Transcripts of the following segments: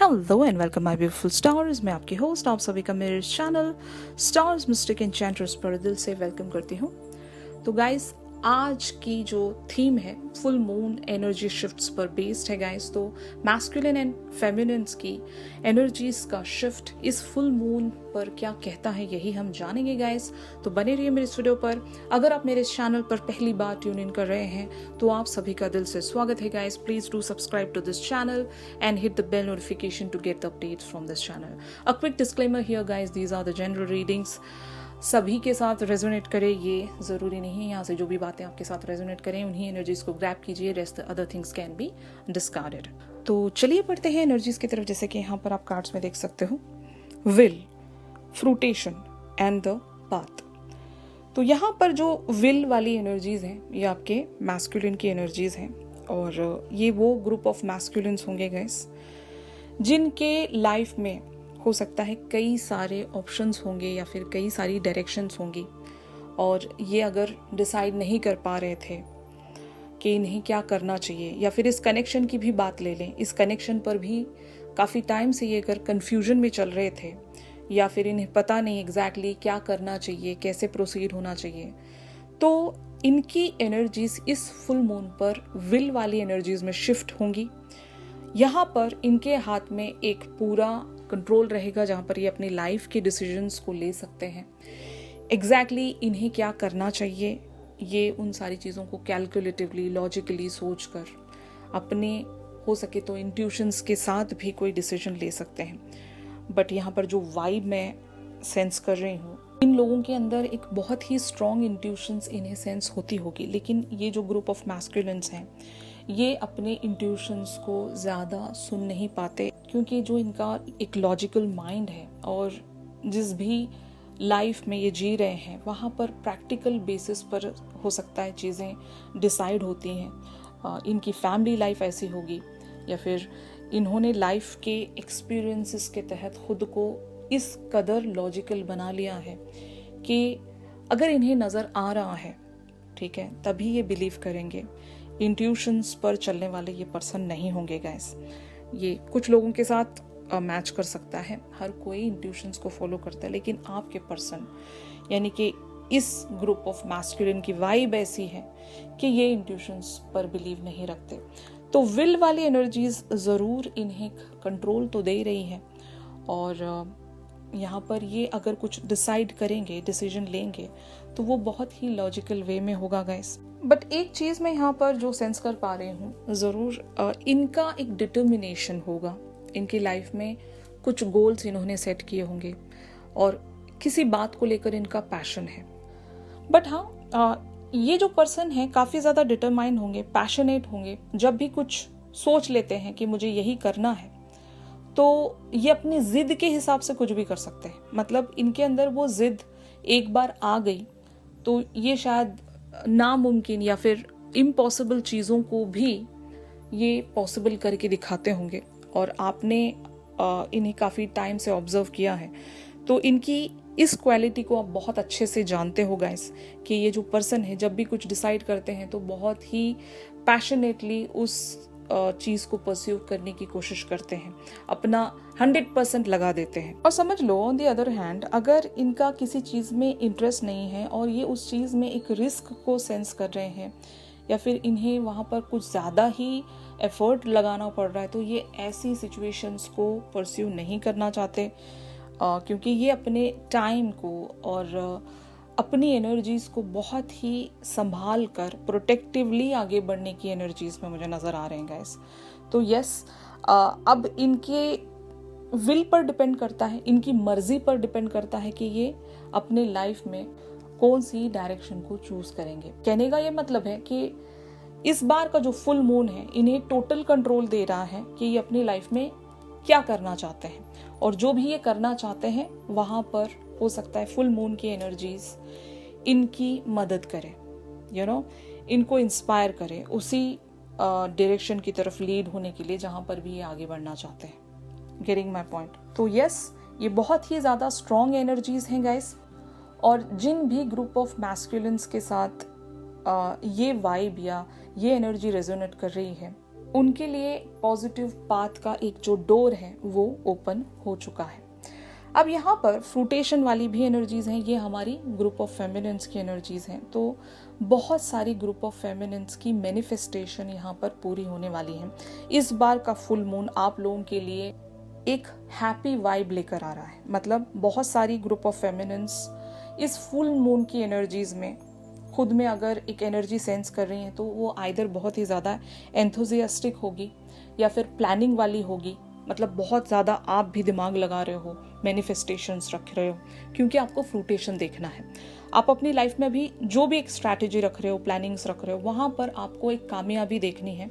Hello and welcome my beautiful stars. मैं आपकी host, आप सभी का मेरे चैनल स्टार्स मिस्टिक एन्चेंटर्स पर दिल से वेलकम करती हूँ। तो गाइस, आज की जो थीम है फुल मून एनर्जी शिफ्ट्स पर बेस्ड है गाइस। तो मैस्कुलिन एंड फेमिनिन्स की एनर्जीज का शिफ्ट इस फुल मून पर क्या कहता है, यही हम जानेंगे गाइस। तो बने रहिए मेरे इस वीडियो पर। अगर आप मेरे इस चैनल पर पहली बार ट्यून इन कर रहे हैं तो आप सभी का दिल से स्वागत है guys. Please do subscribe to this channel and hit the bell notification to get the updates from this channel. A quick disclaimer here guys, these are the general readings. सभी के साथ रेजोनेट करे ये ज़रूरी नहीं है। यहाँ से जो भी बातें आपके साथ रेजोनेट करें उन्हीं एनर्जीज को ग्रैब कीजिए, rest other things can be discarded. तो चलिए पढ़ते हैं एनर्जीज की तरफ। जैसे कि यहाँ पर आप कार्ड्स में देख सकते हो, will, fruition and the path. तो यहाँ पर जो विल वाली एनर्जीज हैं ये आपके मैस्कुलिन की एनर्जीज हैं, और ये वो ग्रुप ऑफ मैस्कुलिन्स होंगे गाइस जिनके लाइफ में हो सकता है कई सारे ऑप्शंस होंगे या फिर कई सारी डायरेक्शंस होंगी, और ये अगर डिसाइड नहीं कर पा रहे थे कि इन्हें क्या करना चाहिए, या फिर इस कनेक्शन की भी बात ले लें, इस कनेक्शन पर भी काफ़ी टाइम से ये अगर कन्फ्यूजन में चल रहे थे या फिर इन्हें पता नहीं एग्जैक्टली क्या करना चाहिए, कैसे प्रोसीड होना चाहिए, तो इनकी एनर्जीज इस फुल मून पर विल वाली एनर्जीज में शिफ्ट होंगी। यहाँ पर इनके हाथ में एक पूरा कंट्रोल रहेगा जहाँ पर ये अपनी लाइफ के डिसीजंस को ले सकते हैं। एग्जैक्टली इन्हें क्या करना चाहिए, ये उन सारी चीज़ों को कैलकुलेटिवली, लॉजिकली सोचकर अपने हो सके तो इंट्यूशंस के साथ भी कोई डिसीजन ले सकते हैं। बट यहाँ पर जो वाइब मैं सेंस कर रही हूँ, इन लोगों के अंदर एक बहुत ही स्ट्रॉन्ग इंट्यूशंस इन्हें सेंस होती होगी, लेकिन ये जो ग्रुप ऑफ मैस्कुलिन्स हैं ये अपने इंट्यूशंस को ज़्यादा सुन नहीं पाते, क्योंकि जो इनका एक लॉजिकल माइंड है और जिस भी लाइफ में ये जी रहे हैं वहाँ पर प्रैक्टिकल बेसिस पर हो सकता है चीज़ें डिसाइड होती हैं। इनकी फैमिली लाइफ ऐसी होगी, या फिर इन्होंने लाइफ के एक्सपीरियंसेस के तहत खुद को इस कदर लॉजिकल बना लिया है कि अगर इन्हें नज़र आ रहा है, ठीक है, तभी ये बिलीव करेंगे। इंट्यूशंस पर चलने वाले ये पर्सन नहीं होंगे गाइस। ये कुछ लोगों के साथ मैच कर सकता है, हर कोई इंट्यूशंस को फॉलो करता है, लेकिन आपके पर्सन यानी कि इस ग्रुप ऑफ मैस्कुलिन की वाइब ऐसी है कि ये इंट्यूशंस पर बिलीव नहीं रखते। तो विल वाली एनर्जीज ज़रूर इन्हें कंट्रोल तो दे रही है, और यहाँ पर ये अगर कुछ डिसाइड करेंगे, डिसीजन लेंगे, तो वो बहुत ही लॉजिकल वे में होगा गाइस। बट एक चीज़ मैं यहाँ पर जो सेंस कर पा रही हूँ, ज़रूर इनका एक डिटर्मिनेशन होगा। इनकी लाइफ में कुछ गोल्स इन्होंने सेट किए होंगे और किसी बात को लेकर इनका पैशन है। बट हाँ, ये जो पर्सन है काफ़ी ज़्यादा डिटरमाइन होंगे, पैशनेट होंगे। जब भी कुछ सोच लेते हैं कि मुझे यही करना है, तो ये अपनी जिद के हिसाब से कुछ भी कर सकते हैं। मतलब इनके अंदर वो जिद एक बार आ गई तो ये शायद नामुमकिन या फिर इम्पॉसिबल चीज़ों को भी ये पॉसिबल करके दिखाते होंगे, और आपने इन्हें काफ़ी टाइम से ऑब्जर्व किया है, तो इनकी इस क्वालिटी को आप बहुत अच्छे से जानते हो गाइस कि ये जो पर्सन है जब भी कुछ डिसाइड करते हैं तो बहुत ही पैशनेटली उस चीज़ को परस्यू करने की कोशिश करते हैं, अपना 100% लगा देते हैं। और समझ लो ऑन द अदर हैंड, अगर इनका किसी चीज़ में इंटरेस्ट नहीं है और ये उस चीज़ में एक रिस्क को सेंस कर रहे हैं, या फिर इन्हें वहाँ पर कुछ ज़्यादा ही एफर्ट लगाना पड़ रहा है, तो ये ऐसी सिचुएशंस को परस्यू नहीं करना चाहते, क्योंकि ये अपने टाइम को और अपनी एनर्जीज को बहुत ही संभाल कर प्रोटेक्टिवली आगे बढ़ने की एनर्जीज में मुझे नज़र आ रहे हैं गाइस। तो यस, अब इनके विल पर डिपेंड करता है, इनकी मर्जी पर डिपेंड करता है कि ये अपने लाइफ में कौन सी डायरेक्शन को चूज करेंगे। कहने का ये मतलब है कि इस बार का जो फुल मून है इन्हें टोटल कंट्रोल दे रहा है कि ये अपनी लाइफ में क्या करना चाहते हैं, और जो भी ये करना चाहते हैं वहाँ पर हो सकता है फुल मून की एनर्जीज इनकी मदद करे, इनको इंस्पायर करे उसी डायरेक्शन की तरफ लीड होने के लिए जहाँ पर भी ये आगे बढ़ना चाहते हैं। Getting my point? तो यस, ये बहुत ही ज़्यादा स्ट्रॉन्ग एनर्जीज हैं गाइस, और जिन भी ग्रुप ऑफ मैस्कुलिन्स के साथ ये वाइब या ये एनर्जी रेजोनेट कर रही है, उनके लिए पॉजिटिव पाथ का एक जो डोर है वो ओपन हो चुका है। अब यहाँ पर फ्रूटेशन वाली भी एनर्जीज हैं, ये हमारी ग्रुप ऑफ फेमिनिन्स की एनर्जीज हैं। तो बहुत सारी ग्रुप ऑफ फेमिनिन्स की मैनिफेस्टेशन यहाँ पर पूरी होने वाली है। इस बार का फुल मून आप लोगों के लिए एक हैप्पी वाइब लेकर आ रहा है। मतलब बहुत सारी ग्रुप ऑफ फेमिनिन्स इस फुल मून की एनर्जीज में खुद में अगर एक एनर्जी सेंस कर रही हैं तो वो आइदर बहुत ही ज़्यादा एंथुजियास्टिक होगी या फिर प्लानिंग वाली होगी। मतलब बहुत ज़्यादा आप भी दिमाग लगा रहे हो, मैनिफेस्टेशंस रख रहे हो, क्योंकि आपको फ्रूटेशन देखना है। आप अपनी लाइफ में भी जो भी एक स्ट्रैटेजी रख रहे हो, प्लानिंग्स रख रहे हो, वहाँ पर आपको एक कामयाबी देखनी है।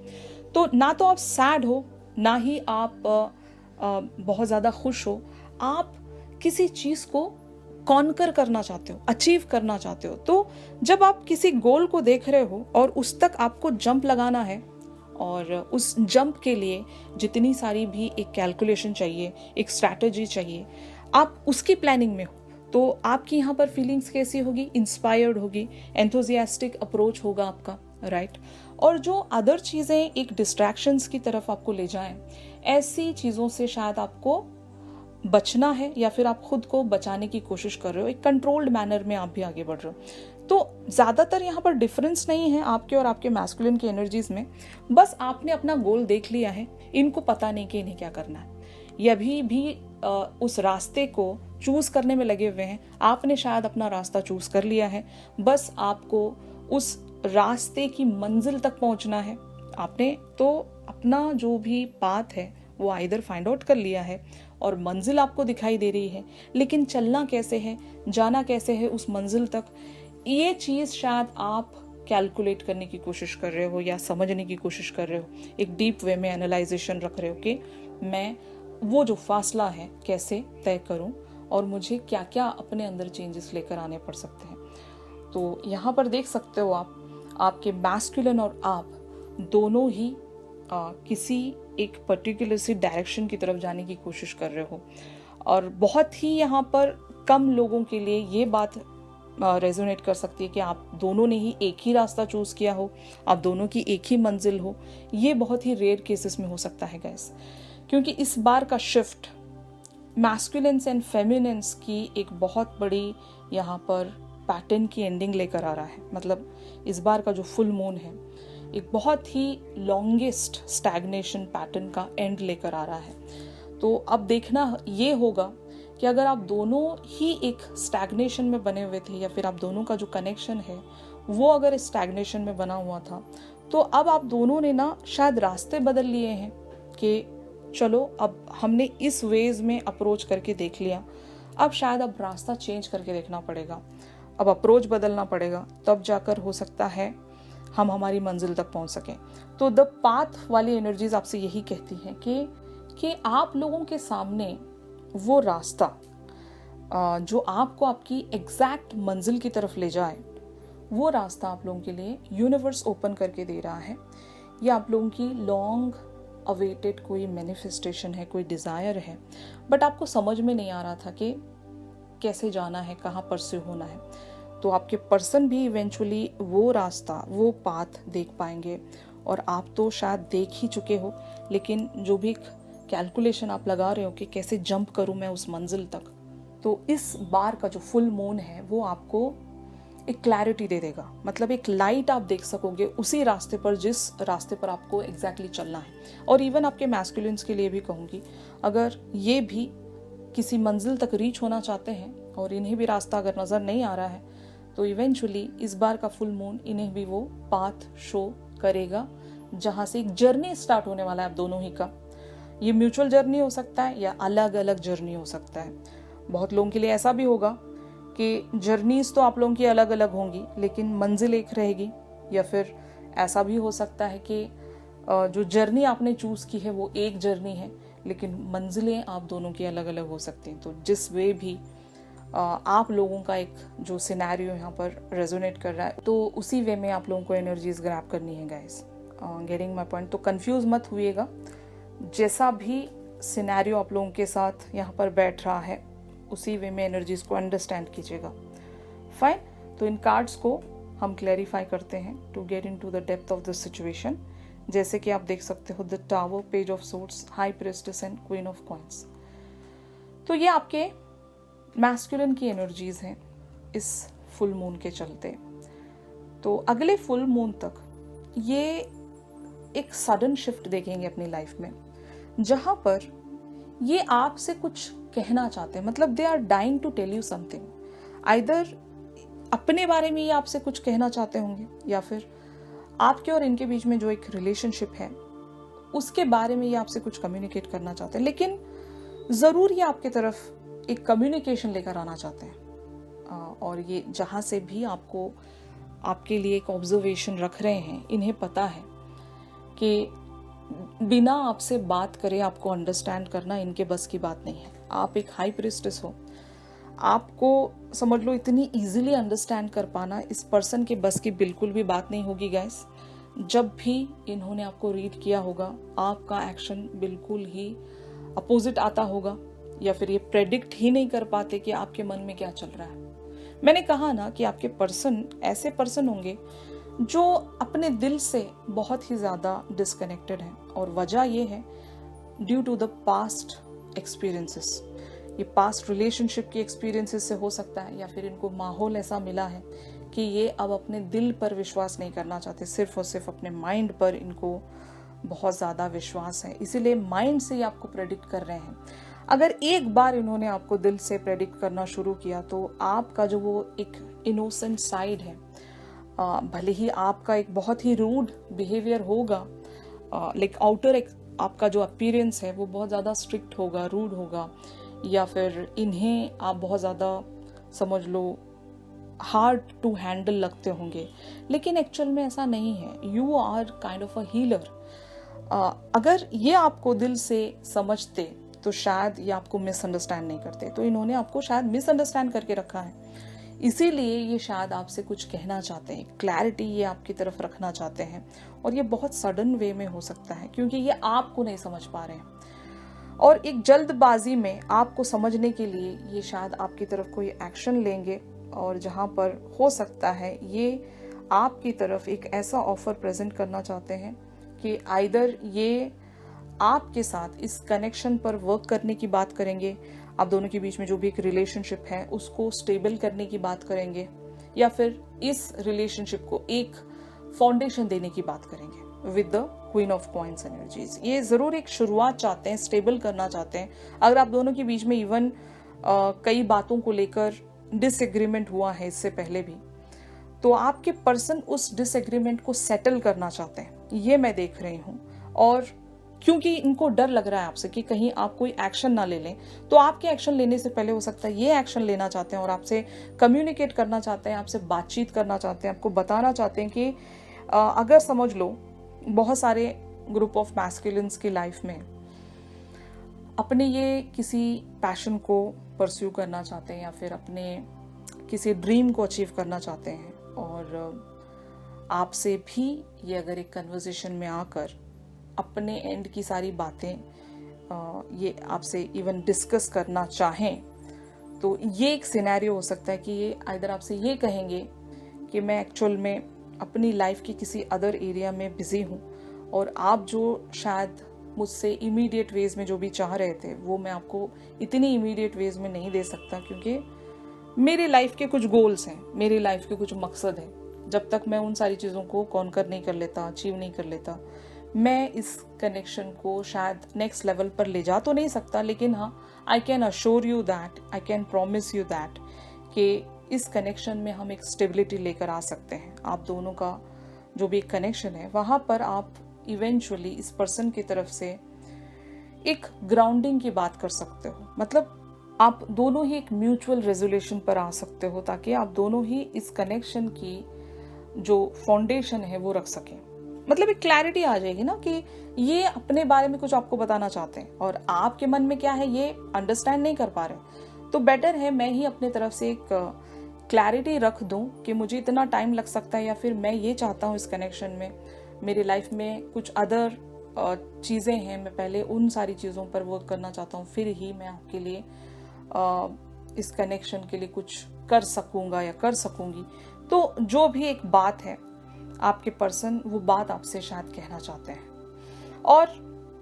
तो ना तो आप सैड हो, ना ही आप बहुत ज़्यादा खुश हो। आप किसी चीज़ को कॉन्कर करना चाहते हो, अचीव करना चाहते हो। तो जब आप किसी गोल को देख रहे हो और उस तक आपको जंप लगाना है, और उस जंप के लिए जितनी सारी भी एक कैलकुलेशन चाहिए, एक स्ट्रैटेजी चाहिए, आप उसकी प्लानिंग में हो, तो आपकी यहाँ पर फीलिंग्स कैसी होगी? इंस्पायर्ड होगी, एंथुजियास्टिक अप्रोच होगा आपका, राइट। और जो अदर चीज़ें एक डिस्ट्रैक्शंस की तरफ आपको ले जाएं, ऐसी चीज़ों से शायद आपको बचना है, या फिर आप खुद को बचाने की कोशिश कर रहे हो। एक कंट्रोल्ड मैनर में आप भी आगे बढ़ रहे हो। तो ज़्यादातर यहाँ पर डिफरेंस नहीं है आपके और आपके मैस्कुलिन की एनर्जीज में। बस आपने अपना गोल देख लिया है, इनको पता नहीं कि इन्हें क्या करना है। ये अभी भी उस रास्ते को चूज करने में लगे हुए हैं। आपने शायद अपना रास्ता चूज कर लिया है, बस आपको उस रास्ते की मंजिल तक पहुंचना है। आपने तो अपना जो भी पाथ है वो आइदर फाइंड आउट कर लिया है और मंजिल आपको दिखाई दे रही है, लेकिन चलना कैसे है, जाना कैसे है उस मंजिल तक, ये चीज़ शायद आप कैलकुलेट करने की कोशिश कर रहे हो या समझने की कोशिश कर रहे हो। एक डीप वे में एनालाइजेशन रख रहे हो कि मैं वो जो फासला है कैसे तय करूं और मुझे क्या क्या अपने अंदर चेंजेस लेकर आने पड़ सकते हैं। तो यहाँ पर देख सकते हो आप, आपके मैस्कुलिन और आप दोनों ही किसी एक पर्टिकुलर सी डायरेक्शन की तरफ जाने की कोशिश कर रहे हो। और बहुत ही यहाँ पर कम लोगों के लिए ये बात रेजोनेट कर सकती है कि आप दोनों ने ही एक ही रास्ता चूज किया हो, आप दोनों की एक ही मंजिल हो। ये बहुत ही रेयर केसेस में हो सकता है गाइस, क्योंकि इस बार का शिफ्ट मैस्कुलिन्स एंड फेमिनिन्स की एक बहुत बड़ी यहाँ पर पैटर्न की एंडिंग लेकर आ रहा है। मतलब इस बार का जो फुल मून है एक बहुत ही लॉन्गेस्ट स्टैग्नेशन पैटर्न का एंड लेकर आ रहा है। तो अब देखना ये होगा कि अगर आप दोनों ही एक स्टैग्नेशन में बने हुए थे, या फिर आप दोनों का जो कनेक्शन है वो अगर इस स्टैग्नेशन में बना हुआ था, तो अब आप दोनों ने ना शायद रास्ते बदल लिए हैं कि चलो अब हमने इस वेज में अप्रोच करके देख लिया, अब शायद अब रास्ता चेंज करके देखना पड़ेगा, अब अप्रोच बदलना पड़ेगा, तब जाकर हो सकता है हम हमारी मंजिल तक पहुंच सकें। तो द पाथ वाली एनर्जीज आपसे यही कहती हैं कि आप लोगों के सामने वो रास्ता जो आपको आपकी एग्जैक्ट मंजिल की तरफ ले जाए, वो रास्ता आप लोगों के लिए यूनिवर्स ओपन करके दे रहा है। ये आप लोगों की लॉन्ग अवेटेड कोई मैनिफेस्टेशन है, कोई डिज़ायर है, बट आपको समझ में नहीं आ रहा था कि कैसे जाना है, कहाँ परस्यू होना है। तो आपके पर्सन भी इवेंचुअली वो रास्ता, वो पाथ देख पाएंगे, और आप तो शायद देख ही चुके हो, लेकिन जो भी कैलकुलेशन आप लगा रहे हो कि कैसे जंप करूं मैं उस मंजिल तक, तो इस बार का जो फुल मून है वो आपको एक क्लैरिटी दे देगा। मतलब एक लाइट आप देख सकोगे उसी रास्ते पर जिस रास्ते पर आपको एग्जैक्टली चलना है। और इवन आपके मैस्कुलिन्स के लिए भी कहूँगी, अगर ये भी किसी मंजिल तक रीच होना चाहते हैं और इन्हें भी रास्ता अगर नज़र नहीं आ रहा है, तो इवेंचुअली इस बार का फुल मून इन्हें भी वो पाथ शो करेगा जहाँ से एक जर्नी स्टार्ट होने वाला है आप दोनों ही का। ये म्यूचुअल जर्नी हो सकता है या अलग अलग जर्नी हो सकता है। बहुत लोगों के लिए ऐसा भी होगा कि जर्नीज तो आप लोगों की अलग अलग होंगी लेकिन मंजिल एक रहेगी, या फिर ऐसा भी हो सकता है कि जो जर्नी आपने चूज़ की है वो एक जर्नी है लेकिन मंजिलें आप दोनों की अलग अलग हो सकती हैं। तो जिस वे भी आप लोगों का एक जो सिनेरियो यहाँ पर रेजोनेट कर रहा है, तो उसी वे में आप लोगों को एनर्जीज ग्रैब करनी है गाइस। Getting my point. तो कंफ्यूज मत हुइएगा, जैसा भी सिनेरियो आप लोगों के साथ यहाँ पर बैठ रहा है उसी वे में एनर्जीज को अंडरस्टैंड कीजिएगा। फाइन। तो इन कार्ड्स को हम क्लैरिफाई करते हैं to get into the depth of the situation. जैसे कि आप देख सकते हो the tower, page of swords, high priestess and queen of coins. तो ये आपके मैस्कुलिन की एनर्जीज हैं इस फुल मून के चलते। तो अगले फुल मून तक ये एक सडन शिफ्ट देखेंगे अपनी लाइफ में, जहां पर ये आपसे कुछ कहना चाहते हैं, मतलब they are dying to tell you something. Either अपने बारे में ये आपसे कुछ कहना चाहते होंगे, या फिर आपके और इनके बीच में जो एक रिलेशनशिप है उसके बारे में ये आपसे कुछ कम्युनिकेट करना चाहते हैं। लेकिन जरूर ये आपके तरफ एक कम्युनिकेशन लेकर आना चाहते हैं, और ये जहां से भी आपको आपके लिए एक ऑब्जर्वेशन रख रहे हैं, इन्हें पता है कि बिना आपसे बात करे आपको अंडरस्टैंड करना इनके बस की बात नहीं है। आप एक हाई प्रीस्टेस हो, आपको समझ लो इतनी इजीली अंडरस्टैंड कर पाना इस पर्सन के बस की बिल्कुल भी बात नहीं होगी गाइस। जब भी इन्होंने आपको रीड किया होगा, आपका एक्शन बिल्कुल ही अपोजिट आता होगा, या फिर ये प्रेडिक्ट ही नहीं कर पाते कि आपके मन में क्या चल रहा है। मैंने कहा ना कि आपके पर्सन ऐसे पर्सन होंगे जो अपने दिल से बहुत ही ज़्यादा डिस्कनेक्टेड हैं, और वजह ये है due to the past experiences. ये पास्ट रिलेशनशिप की एक्सपीरियंसेस से हो सकता है, या फिर इनको माहौल ऐसा मिला है कि ये अब अपने दिल पर विश्वास नहीं करना चाहते, सिर्फ और सिर्फ अपने माइंड पर इनको बहुत ज़्यादा विश्वास है, इसीलिए माइंड से ये आपको प्रेडिक्ट कर रहे हैं। अगर एक बार इन्होंने आपको दिल से प्रेडिक्ट करना शुरू किया तो आपका जो वो एक इनोसेंट साइड है, भले ही आपका एक बहुत ही रूड बिहेवियर होगा, लाइक आउटर आपका जो अपीयरेंस है वो बहुत ज़्यादा स्ट्रिक्ट होगा, रूड होगा, या फिर इन्हें आप बहुत ज़्यादा समझ लो हार्ड टू हैंडल लगते होंगे, लेकिन एक्चुअल में ऐसा नहीं है। You are kind of a healer. अगर ये आपको दिल से समझते तो शायद ये आपको मिसअंडरस्टैंड नहीं करते। तो इन्होंने आपको शायद मिसअंडरस्टैंड करके रखा है, इसीलिए ये शायद आपसे कुछ कहना चाहते हैं, क्लैरिटी ये आपकी तरफ रखना चाहते हैं, और ये बहुत सडन वे में हो सकता है क्योंकि ये आपको नहीं समझ पा रहे हैं, और एक जल्दबाजी में आपको समझने के लिए ये शायद आपकी तरफ कोई एक्शन लेंगे, और जहाँ पर हो सकता है ये आपकी तरफ एक ऐसा ऑफर प्रेजेंट करना चाहते हैं कि आइदर ये आपके साथ इस कनेक्शन पर वर्क करने की बात करेंगे, आप दोनों के बीच में जो भी एक रिलेशनशिप है उसको स्टेबल करने की बात करेंगे, या फिर इस रिलेशनशिप को एक फाउंडेशन देने की बात करेंगे with the queen of coins energies. ये जरूर एक शुरुआत चाहते हैं, स्टेबल करना चाहते हैं। अगर आप दोनों के बीच में इवन कई बातों को लेकर डिसएग्रीमेंट हुआ है इससे पहले भी, तो आपके पर्सन उस डिसएग्रीमेंट को सेटल करना चाहते हैं, ये मैं देख रही हूँ। और क्योंकि इनको डर लग रहा है आपसे कि कहीं आप कोई एक्शन ना ले लें, तो आपके एक्शन लेने से पहले हो सकता है ये एक्शन लेना चाहते हैं और आपसे कम्युनिकेट करना चाहते हैं, आपसे बातचीत करना चाहते हैं, आपको बताना चाहते हैं कि अगर समझ लो बहुत सारे ग्रुप ऑफ मैस्कुलिन्स की लाइफ में अपने ये किसी पैशन को परस्यू करना चाहते हैं, या फिर अपने किसी ड्रीम को अचीव करना चाहते हैं, और आपसे भी ये अगर एक कन्वर्सेशन में आकर अपने एंड की सारी बातें ये आपसे इवन डिस्कस करना चाहें, तो ये एक सिनेरियो हो सकता है कि ये आइदर आपसे ये कहेंगे कि मैं एक्चुअल में अपनी लाइफ के किसी अदर एरिया में बिजी हूँ, और आप जो शायद मुझसे इमीडिएट वेज में जो भी चाह रहे थे वो मैं आपको इतनी इमीडिएट वेज में नहीं दे सकता, क्योंकि मेरी लाइफ के कुछ गोल्स हैं, मेरी लाइफ के कुछ मकसद हैं। जब तक मैं उन सारी चीज़ों को कॉन्कर नहीं कर लेता, अचीव नहीं कर लेता, मैं इस कनेक्शन को शायद नेक्स्ट लेवल पर ले जा तो नहीं सकता, लेकिन हाँ, I can assure you that, I can promise you that कि इस कनेक्शन में हम एक स्टेबिलिटी लेकर आ सकते हैं। आप दोनों का जो भी एक कनेक्शन है वहाँ पर आप इवेंचुअली इस पर्सन की तरफ से एक ग्राउंडिंग की बात कर सकते हो, मतलब आप दोनों ही एक म्यूचुअल रेजोल्यूशन पर आ सकते हो, ताकि आप दोनों ही इस कनेक्शन की जो फाउंडेशन है वो रख सकें। मतलब एक क्लैरिटी आ जाएगी ना कि ये अपने बारे में कुछ आपको बताना चाहते हैं और आपके मन में क्या है ये अंडरस्टैंड नहीं कर पा रहे, तो बेटर है मैं ही अपने तरफ से एक क्लैरिटी रख दूं कि मुझे इतना टाइम लग सकता है, या फिर मैं ये चाहता हूँ इस कनेक्शन में, मेरी लाइफ में कुछ अदर चीज़ें हैं, मैं पहले उन सारी चीज़ों पर वर्क करना चाहता हूँ, फिर ही मैं आपके लिए इस कनेक्शन के लिए कुछ कर सकूंगा या कर सकूंगी। तो जो भी एक बात है आपके पर्सन वो बात आपसे शायद कहना चाहते हैं। और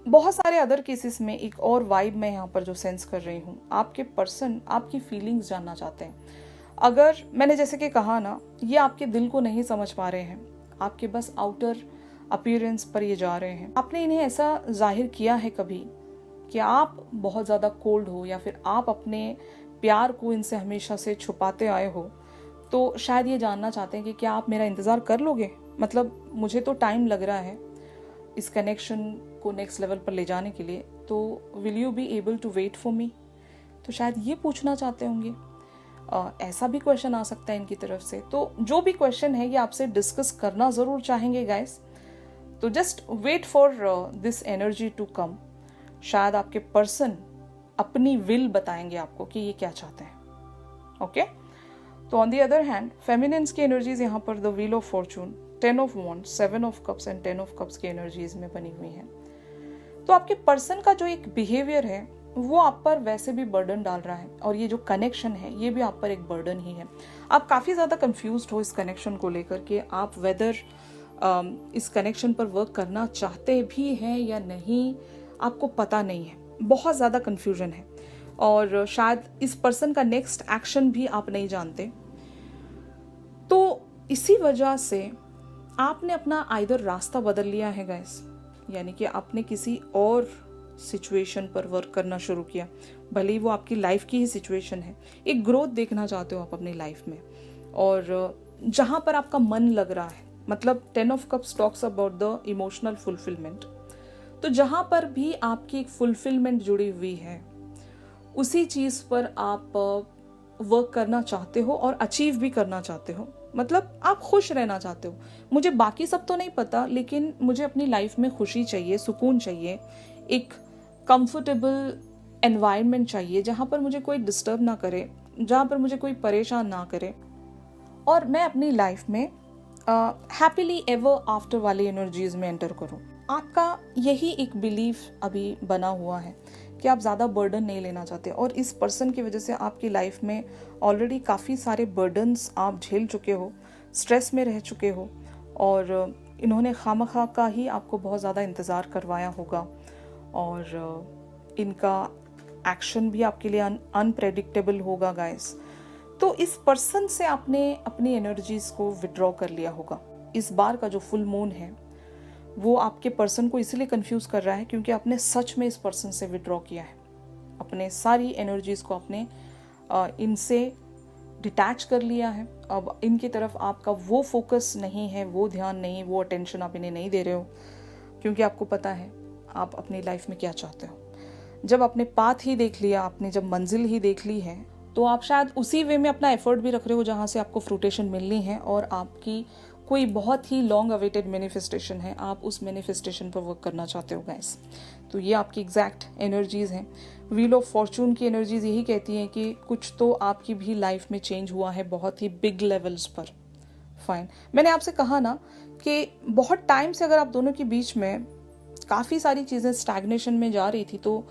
बहुत सारे अदर केसेस में एक और वाइब मैं यहाँ पर जो सेंस कर रही हूँ, आपके पर्सन आपकी फीलिंग्स जानना चाहते हैं। अगर मैंने जैसे कि कहा ना, ये आपके दिल को नहीं समझ पा रहे हैं, आपके बस आउटर अपीयरेंस पर ये जा रहे हैं। आपने इन्हें ऐसा जाहिर किया है कभी कि आप बहुत ज़्यादा कोल्ड हो, या फिर आप अपने प्यार को इनसे हमेशा से छुपाते आए हो, तो शायद ये जानना चाहते हैं कि क्या आप मेरा इंतज़ार कर लोगे। मतलब मुझे तो टाइम लग रहा है इस कनेक्शन को नेक्स्ट लेवल पर ले जाने के लिए, तो will you be able to wait for me. तो शायद ये पूछना चाहते होंगे। ऐसा भी क्वेश्चन आ सकता है इनकी तरफ से। तो जो भी क्वेश्चन है ये आपसे डिस्कस करना ज़रूर चाहेंगे गाइस। तो just wait for this energy to come. शायद आपके पर्सन अपनी विल बताएंगे आपको कि ये क्या चाहते हैं। ओके, तो on the other hand feminines की एनर्जीज यहाँ पर the wheel of Fortune, 10 of wands, 7 of cups and 10 of cups की एनर्जीज में बनी हुई हैं। तो आपके पर्सन का जो एक बिहेवियर है वो आप पर वैसे भी बर्डन डाल रहा है, और ये जो कनेक्शन है ये भी आप पर एक बर्डन ही है। आप काफ़ी ज़्यादा कंफ्यूज्ड हो इस कनेक्शन को लेकर के, आप वेदर इस कनेक्शन पर वर्क करना चाहते भी हैं या नहीं, आपको पता नहीं है। बहुत ज़्यादा कन्फ्यूजन है, और शायद इस पर्सन का नेक्स्ट एक्शन भी आप नहीं जानते। तो इसी वजह से आपने अपना आइदर रास्ता बदल लिया है गाइस, यानी कि आपने किसी और सिचुएशन पर वर्क करना शुरू किया, भले ही वो आपकी लाइफ की ही सिचुएशन है। एक ग्रोथ देखना चाहते हो आप अपनी लाइफ में, और जहाँ पर आपका मन लग रहा है, मतलब 10 of cups talks about the emotional fulfilment. तो जहाँ पर भी आपकी एक फुलफिलमेंट जुड़ी हुई है, उसी चीज़ पर आप वर्क करना चाहते हो और अचीव भी करना चाहते हो। मतलब आप खुश रहना चाहते हो। मुझे बाकी सब तो नहीं पता, लेकिन मुझे अपनी लाइफ में खुशी चाहिए, सुकून चाहिए, एक कंफर्टेबल एनवायरनमेंट चाहिए जहाँ पर मुझे कोई डिस्टर्ब ना करे, जहाँ पर मुझे कोई परेशान ना करे, और मैं अपनी लाइफ में हैप्पीली एवर आफ्टर वाली एनर्जीज में एंटर करूँ। आपका यही एक बिलीफ अभी बना हुआ है कि आप ज़्यादा बर्डन नहीं लेना चाहते, और इस पर्सन की वजह से आपकी लाइफ में ऑलरेडी काफ़ी सारे बर्डन्स आप झेल चुके हो, स्ट्रेस में रह चुके हो, और इन्होंने खामखा का ही आपको बहुत ज़्यादा इंतज़ार करवाया होगा, और इनका एक्शन भी आपके लिए अनप्रेडिक्टेबल होगा गाइस। तो इस पर्सन से आपने अपनी एनर्जीज को विड्रॉ कर लिया होगा। इस बार का जो फुल मून है वो आपके पर्सन को इसलिए कंफ्यूज कर रहा है क्योंकि आपने सच में इस पर्सन से विड्रॉ किया है, अपने सारी एनर्जीज को आपने इनसे डिटैच कर लिया है। अब इनकी तरफ आपका वो फोकस नहीं है, वो ध्यान नहीं, वो अटेंशन आप इन्हें नहीं दे रहे हो, क्योंकि आपको पता है आप अपनी लाइफ में क्या चाहते हो। जब आपने पाथ ही देख लिया, आपने जब मंजिल ही देख ली है, तो आप शायद उसी वे में अपना एफर्ट भी रख रहे हो जहाँ से आपको फ्रूटेशन मिलनी है, और आपकी कोई बहुत ही लॉन्ग अवेटेड मैनिफेस्टेशन है, आप उस मैनिफेस्टेशन पर वर्क करना चाहते हो गाइस। तो ये आपकी एग्जैक्ट एनर्जीज हैं। व्हील ऑफ फॉर्चून की एनर्जीज यही कहती हैं कि कुछ तो आपकी भी लाइफ में चेंज हुआ है बहुत ही बिग लेवल्स पर। फाइन, मैंने आपसे कहा ना कि बहुत टाइम से अगर आप दोनों के बीच में काफ़ी सारी चीज़ें स्टैग्नेशन में जा रही थी, तो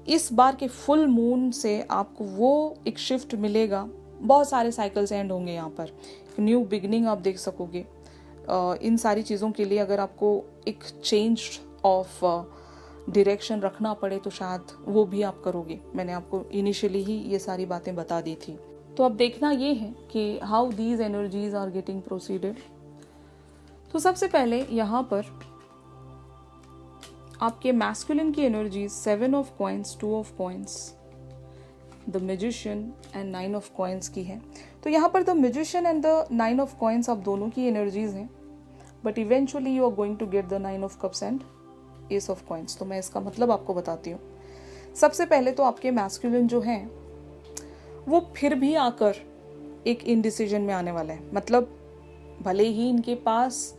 इस बार के फुल मून से आपको वो एक शिफ्ट मिलेगा। बहुत सारे साइकिल्स एंड होंगे यहाँ पर, न्यू बिगनिंग आप देख सकोगे। इन सारी चीज़ों के लिए अगर आपको एक चेंज ऑफ डायरेक्शन रखना पड़े तो शायद वो भी आप करोगे। मैंने आपको इनिशियली ही ये सारी बातें बता दी थी। तो अब देखना ये है कि how these energies are getting proceeded. तो सबसे पहले यहाँ पर आपके मैस्कुलिन की energies 7 of coins, 2 of coins, the magician and 9 of coins की है। तो यहाँ पर the magician and the 9 of coins आप दोनों की एनर्जीज हैं, but eventually you are going to get the 9 of cups and ace of coins. तो मैं इसका मतलब आपको बताती हूँ। सबसे पहले तो आपके मैस्कुलिन जो हैं वो फिर भी आकर एक इनडिसीजन में आने वाला है। मतलब भले ही इनके पास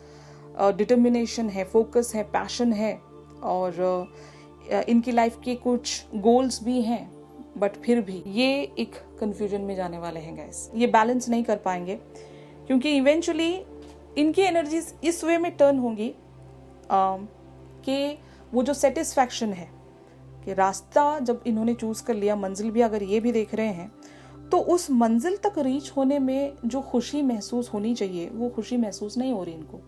डिटर्मिनेशन है, फोकस है, पैशन है, और इनकी लाइफ के कुछ गोल्स भी हैं, बट फिर भी ये एक कंफ्यूजन में जाने वाले हैं गाइस। ये बैलेंस नहीं कर पाएंगे, क्योंकि इवेंचुअली इनकी एनर्जीज इस वे में टर्न होंगी कि वो जो सेटिस्फैक्शन है कि रास्ता जब इन्होंने चूज कर लिया, मंजिल भी अगर ये भी देख रहे हैं, तो उस मंजिल तक रीच होने में जो खुशी महसूस होनी चाहिए वो खुशी महसूस नहीं हो रही इनको।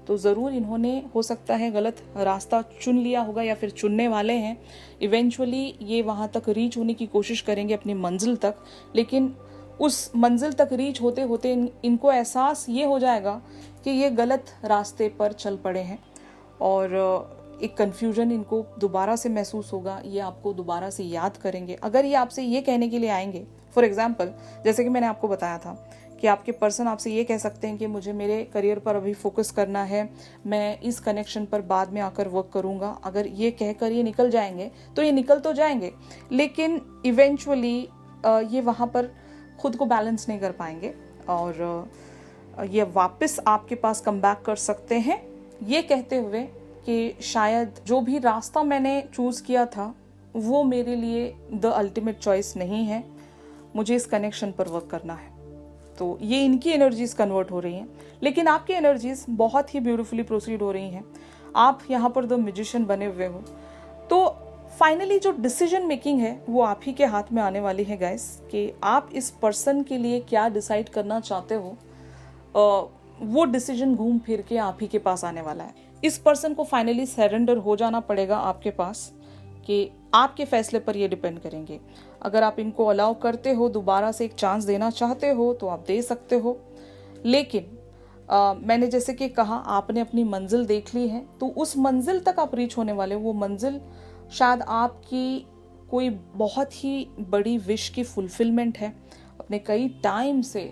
तो ज़रूर इन्होंने हो सकता है गलत रास्ता चुन लिया होगा या फिर चुनने वाले हैं। इवेंचुअली ये वहाँ तक रीच होने की कोशिश करेंगे अपनी मंजिल तक, लेकिन उस मंजिल तक रीच होते होते इनको एहसास ये हो जाएगा कि ये गलत रास्ते पर चल पड़े हैं और एक कन्फ्यूजन इनको दोबारा से महसूस होगा। ये आपको दोबारा से याद करेंगे। अगर ये आपसे ये कहने के लिए आएंगे, फॉर एग्जाम्पल जैसे कि मैंने आपको बताया था कि आपके पर्सन आपसे ये कह सकते हैं कि मुझे मेरे करियर पर अभी फोकस करना है, मैं इस कनेक्शन पर बाद में आकर वर्क करूँगा। अगर ये कहकर ये निकल जाएंगे तो ये निकल तो जाएंगे, लेकिन इवेंचुअली ये वहाँ पर खुद को बैलेंस नहीं कर पाएंगे और ये वापस आपके पास कम बैक कर सकते हैं ये कहते हुए कि शायद जो भी रास्ता मैंने चूज़ किया था वो मेरे लिए द अल्टीमेट चॉइस नहीं है, मुझे इस कनेक्शन पर वर्क करना है। तो ये इनकी एनर्जीज कन्वर्ट हो रही हैं, लेकिन आपकी एनर्जीज बहुत ही ब्यूटीफुली प्रोसीड हो रही हैं। आप यहाँ पर द मैजिशियन बने हुए हो। तो फाइनली जो डिसीजन मेकिंग है वो आप ही के हाथ में आने वाली है गाइस, कि आप इस पर्सन के लिए क्या डिसाइड करना चाहते हो। वो डिसीजन घूम फिर के आप ही के पास आने वाला है। इस पर्सन को फाइनली सरेंडर हो जाना पड़ेगा आपके पास, कि आपके फैसले पर ये डिपेंड करेंगे। अगर आप इनको अलाउ करते हो, दोबारा से एक चांस देना चाहते हो तो आप दे सकते हो, लेकिन मैंने जैसे कि कहा आपने अपनी मंजिल देख ली है, तो उस मंजिल तक आप रीच होने वाले हो। वो मंजिल शायद आपकी कोई बहुत ही बड़ी विश की फुलफिलमेंट है। अपने कई टाइम से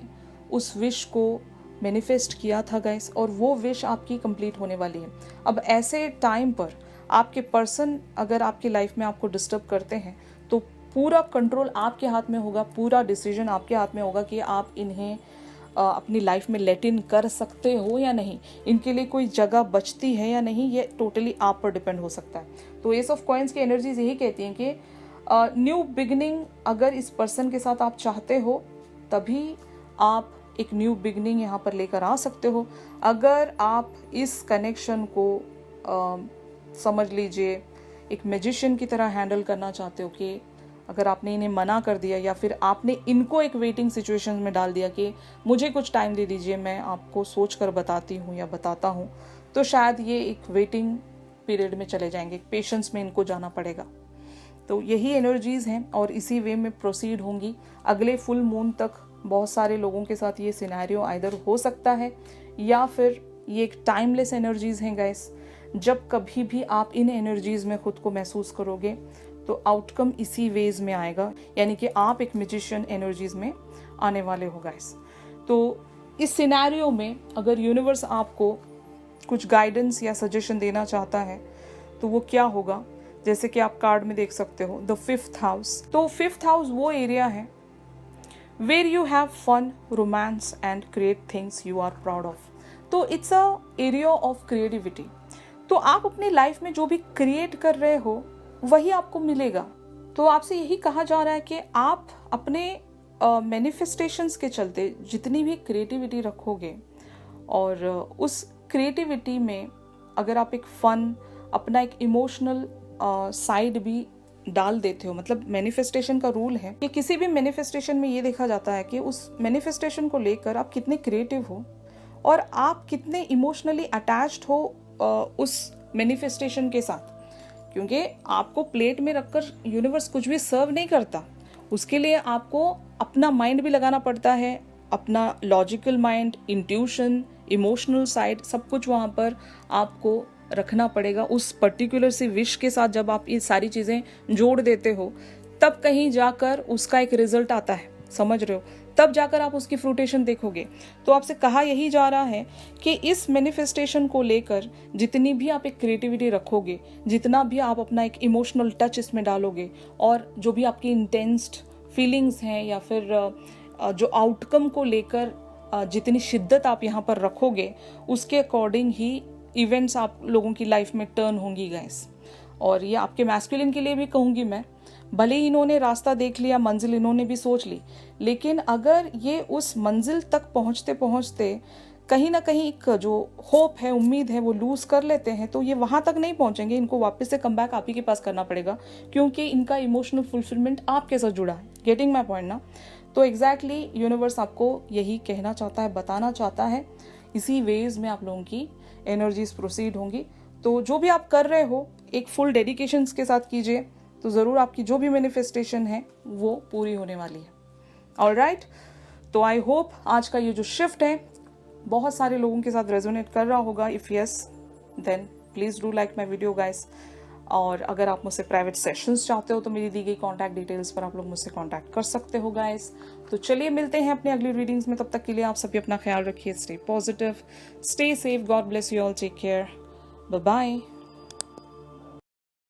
उस विश को मैनिफेस्ट किया था गाइस, और वो विश आपकी कंप्लीट होने वाली है। अब ऐसे टाइम पर आपके पर्सन अगर आपकी लाइफ में आपको डिस्टर्ब करते हैं तो पूरा कंट्रोल आपके हाथ में होगा, पूरा डिसीजन आपके हाथ में होगा कि आप इन्हें अपनी लाइफ में लेट इन कर सकते हो या नहीं, इनके लिए कोई जगह बचती है या नहीं, ये टोटली आप पर डिपेंड हो सकता है। तो एस ऑफ कॉइंस की एनर्जीज यही कहती हैं कि न्यू बिगनिंग अगर इस पर्सन के साथ आप चाहते हो तभी आप एक न्यू बिगनिंग यहाँ पर लेकर आ सकते हो। अगर आप इस कनेक्शन को समझ लीजिए एक मैजिशियन की तरह हैंडल करना चाहते हो, कि अगर आपने इन्हें मना कर दिया या फिर आपने इनको एक वेटिंग सिचुएशन में डाल दिया कि मुझे कुछ टाइम दे दीजिए, मैं आपको सोच कर बताती हूँ या बताता हूँ, तो शायद ये एक वेटिंग पीरियड में चले जाएंगे, पेशेंस में इनको जाना पड़ेगा। तो यही एनर्जीज हैं और इसी वे में प्रोसीड होंगी अगले फुल मून तक। बहुत सारे लोगों के साथ ये सिनेरियो आइदर हो सकता है या फिर ये एक टाइमलेस एनर्जीज हैं गाइस। जब कभी भी आप इन एनर्जीज में खुद को महसूस करोगे तो आउटकम इसी वेज में आएगा, यानी कि आप एक मैजिशियन एनर्जीज में आने वाले हो गाइस। तो इस सिनेरियो में अगर यूनिवर्स आपको कुछ गाइडेंस या सजेशन देना चाहता है तो वो क्या होगा, जैसे कि आप कार्ड में देख सकते हो द 5th हाउस। तो 5th हाउस वो एरिया है where you have fun, romance and create things you are proud of. तो it's a area of creativity. तो आप अपनी लाइफ में जो भी क्रिएट कर रहे हो वही आपको मिलेगा। तो आपसे यही कहा जा रहा है कि आप अपने मैनिफेस्टेशंस के चलते जितनी भी क्रिएटिविटी रखोगे और उस क्रिएटिविटी में अगर आप एक फन, अपना एक इमोशनल साइड भी डाल देते हो, मतलब मैनिफेस्टेशन का रूल है कि किसी भी मैनिफेस्टेशन में ये देखा जाता है कि उस मैनिफेस्टेशन को लेकर आप कितने क्रिएटिव हो और आप कितने इमोशनली अटैच्ड हो उस मैनिफेस्टेशन के साथ। क्योंकि आपको प्लेट में रखकर यूनिवर्स कुछ भी सर्व नहीं करता, उसके लिए आपको अपना माइंड भी लगाना पड़ता है, अपना logical mind, intuition, emotional side, सब कुछ वहाँ पर आपको रखना पड़ेगा। उस पर्टिकुलर सी विश के साथ जब आप ये सारी चीज़ें जोड़ देते हो तब कहीं जाकर उसका एक रिजल्ट आता है, समझ रहे हो, तब जाकर आप उसकी फ्रूटेशन देखोगे। तो आपसे कहा यही जा रहा है कि इस मैनिफेस्टेशन को लेकर जितनी भी आप एक क्रिएटिविटी रखोगे, जितना भी आप अपना एक इमोशनल टच इसमें डालोगे और जो भी आपकी इंटेंस्ड फीलिंग्स हैं या फिर जो आउटकम को लेकर जितनी शिद्दत आप यहाँ पर रखोगे उसके अकॉर्डिंग ही इवेंट्स आप लोगों की लाइफ में टर्न होंगी गाइस। और ये आपके मैस्कुलिन के लिए भी कहूँगी मैं, भले ही इन्होंने रास्ता देख लिया, मंजिल इन्होंने भी सोच ली, लेकिन अगर ये उस मंजिल तक पहुँचते पहुँचते कहीं ना कहीं एक जो होप है, उम्मीद है, वो लूज कर लेते हैं तो ये वहाँ तक नहीं पहुँचेंगे। इनको वापस से कम बैक आप ही के पास करना पड़ेगा क्योंकि इनका इमोशनल फुलफिलमेंट आपके साथ जुड़ा है। गेटिंग माई पॉइंट ना? तो एग्जैक्टली यूनिवर्स आपको यही कहना चाहता है, बताना चाहता है। इसी वेज में आप लोगों की एनर्जीज प्रोसीड होंगी। तो जो भी आप कर रहे हो एक फुल डेडिकेशन के साथ कीजिए, तो ज़रूर आपकी जो भी मैनिफेस्टेशन है वो पूरी होने वाली है। ऑलराइट, तो आई होप आज का ये जो शिफ्ट है बहुत सारे लोगों के साथ रेजोनेट कर रहा होगा। If yes then please do like my video guys. और अगर आप मुझसे प्राइवेट सेशंस चाहते हो तो मेरी दी गई कॉन्टैक्ट डिटेल्स पर आप लोग मुझसे कॉन्टैक्ट कर सकते हो गाइस। तो चलिए मिलते हैं अपने अगली रीडिंग्स में, तब तक के लिए आप सभी अपना ख्याल रखिए। Stay positive, stay safe, God bless you all, take care, bye bye.